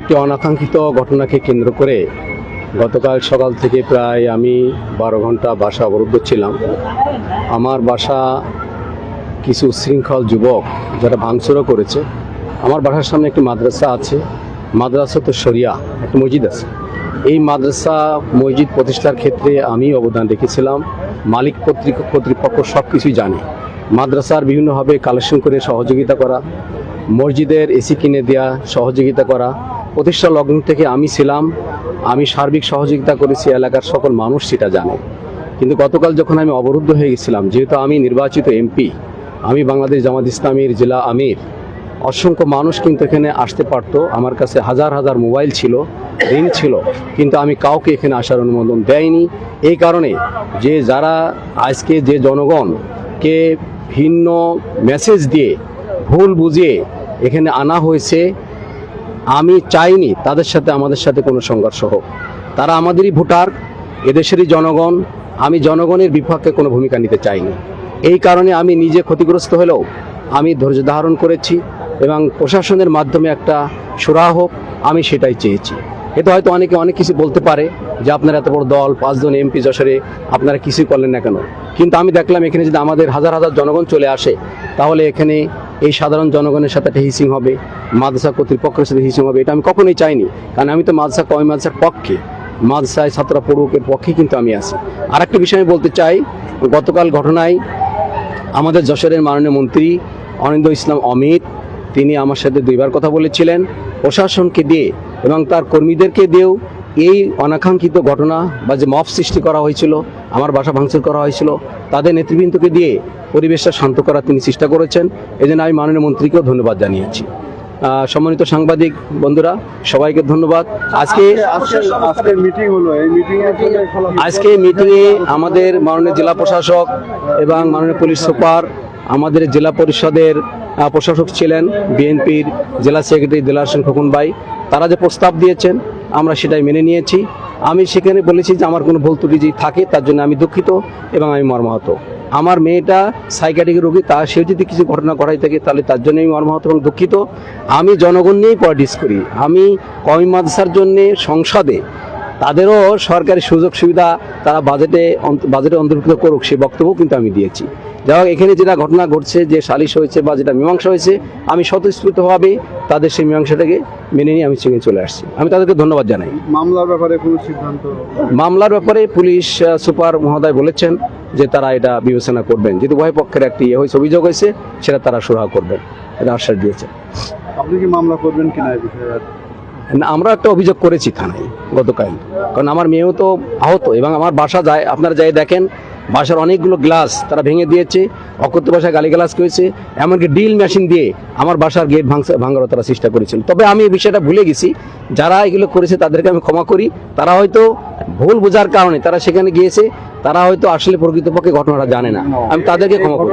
একটি অনাকাঙ্ক্ষিত ঘটনাকে কেন্দ্র করে গতকাল সকাল থেকে প্রায় আমি 12 ঘন্টা বাসা অবরুদ্ধ ছিলাম। আমার বাসা কিছু শৃঙ্খল যুবক যারা ভাঙচুরও করেছে। আমার বাসার সামনে একটি মাদ্রাসা আছে, মাদ্রাসা তো শরিয়া, একটা মসজিদ আছে। এই মাদ্রাসা মসজিদ প্রতিষ্ঠার ক্ষেত্রে আমি অবদান রেখেছিলাম। মালিক কর্তৃপক্ষ সব কিছুই জানে। মাদ্রাসার বিভিন্নভাবে কালেকশন করে সহযোগিতা করা, মসজিদের এসি কিনে দেওয়া, সহযোগিতা করা, প্রতিষ্ঠা লগ্ন থেকে আমি ছিলাম। আমি সার্বিক সহযোগিতা করেছি, এলাকার সকল মানুষ সেটা জানে। কিন্তু গতকাল যখন আমি অবরুদ্ধ হয়ে গেছিলাম, যেহেতু আমি নির্বাচিত এমপি, আমি বাংলাদেশ জামাত ইসলামীর জেলা আমির, অসংখ্য মানুষ কিন্তু এখানে আসতে পারতো। আমার কাছে হাজার হাজার মোবাইল ছিল, ঋণ ছিল, কিন্তু আমি কাউকে এখানে আসার অনুমোদন দেয়নি। এই কারণে যে যারা আজকে যে জনগণকে ভিন্ন মেসেজ দিয়ে ভুল বুঝিয়ে এখানে আনা হয়েছে, আমি চাইনি তাদের সাথে আমাদের সাথে কোনো সংঘর্ষ হোক। তারা আমাদেরই ভোটার, এদেশেরই জনগণ। আমি জনগণের বিপক্ষে কোনো ভূমিকা নিতে চাইনি। এই কারণে আমি নিজে ক্ষতিগ্রস্ত হলেও আমি ধৈর্য ধারণ করেছি এবং প্রশাসনের মাধ্যমে একটা সুরাহা হোক, আমি সেটাই চেয়েছি। এতে হয়তো অনেকে অনেক কিছু বলতে পারে যে আপনার এত বড় দল, 5 জন এমপি যশোরে, আপনারা কিছুই করলেন না কেন। কিন্তু আমি দেখলাম এখানে যদি আমাদের হাজার হাজার জনগণ চলে আসে, তাহলে এখানে এই সাধারণ জনগণের সাথে একটা হিসিং হবে, মাদ্রাসা কর্তৃপক্ষের সাথে হিসিং হবে। এটা আমি কখনোই চাইনি, কারণ আমি তো কওমি মাদ্রাসার পক্ষে, মাদ্রাসায় ছাত্ররা পড়ুকের পক্ষে কিন্তু আমি আছি। আর একটা বিষয় আমি বলতে চাই, গতকাল ঘটনায় আমাদের যশোরের মাননীয় মন্ত্রী অনিন্দ ইসলাম অমিত, তিনি আমার সাথে 2বার কথা বলেছিলেন। প্রশাসনকে দিয়ে এবং তার কর্মীদেরকে দিয়েও এই অনাকাঙ্ক্ষিত ঘটনা বা যে মব সৃষ্টি করা হয়েছিল, আমার বাসা ভাঙচুর করা হয়েছিল, তাদের নেতৃবৃন্দকে দিয়ে পরিবেশটা শান্ত করার তিনি চেষ্টা করেছেন। এজন্য আমি মাননীয় মন্ত্রীকেও ধন্যবাদ জানিয়েছি। সম্মানিত সাংবাদিক বন্ধুরা, সবাইকে ধন্যবাদ। আজকে মিটিংয়ে আমাদের মাননীয় জেলা প্রশাসক এবং মাননীয় পুলিশ সুপার, আমাদের জেলা পরিষদের প্রশাসক ছিলেন, বিএনপির জেলা সেক্রেটারি দিলার হোসেন খোকন ভাই, তারা যে প্রস্তাব দিয়েছেন আমরা সেটাই মেনে নিয়েছি। আমি সেখানে বলেছি যে আমার কোনো ভুল ত্রুটি থাকে তার জন্য আমি দুঃখিত এবং আমি মর্মাহত। আমার মেয়েটা সাইকিয়াট্রিক রোগী, সেও যদি কিছু ঘটনা ঘটাই থাকে তাহলে তার জন্য আমি মর্মাহত এবং দুঃখিত। আমি জনগণ নিয়েই পলিটিক্স করি। আমি কওমি মাদ্রাসার জন্যে সংসদে তাদেরও সরকারি সুযোগ সুবিধা তারা বাজেটে অন্তর্ভুক্ত করুক, সে বক্তব্য কিন্তু আমি দিয়েছি। যাই হোক, এখানে যেটা ঘটনা ঘটছে, যে সালিশ হয়েছে বা যেটা মীমাংসা হয়েছে, আমি স্বতঃস্ফূর্তভাবে তাদের সেই মীমাংসাটাকে মেনে নিয়ে আমি সেখানে চলে আসছি। আমি তাদেরকে ধন্যবাদ জানাই। মামলার ব্যাপারে কোনো সিদ্ধান্ত? মামলার ব্যাপারে পুলিশ সুপার মহোদয় বলেছেন যে তারা এটা বিবেচনা করবেন, যেহেতু উভয় পক্ষের একটি অভিযোগ হয়েছে, সেটা তারা সুরাহা করবেন, এটা আশ্বাস দিয়েছে। আপনি কি মামলা করবেন কিনা এই বিষয়ে? আমরা একটা অভিযোগ করেছি থানায় গতকাল, কারণ আমার মেয়েও তো আহত এবং আমার বাসা যায়, আপনারা যাই দেখেন, বাসার অনেকগুলো গ্লাস তারা ভেঙে দিয়েছে, অকথ্য ভাষায় গালিগালাজ করেছে, এমনকি ড্রিল মেশিন দিয়ে আমার বাসার গেট ভাঙারও তারা চেষ্টা করেছিল। তবে আমি এই বিষয়টা ভুলে গেছি, যারা এগুলো করেছে তাদেরকে আমি ক্ষমা করি। তারা হয়তো ভুল বোঝার কারণে তারা সেখানে গিয়েছে, তারা হয়তো আসলে প্রকৃতপক্ষে ঘটনাটা জানে না, আমি তাদেরকে ক্ষমা করি।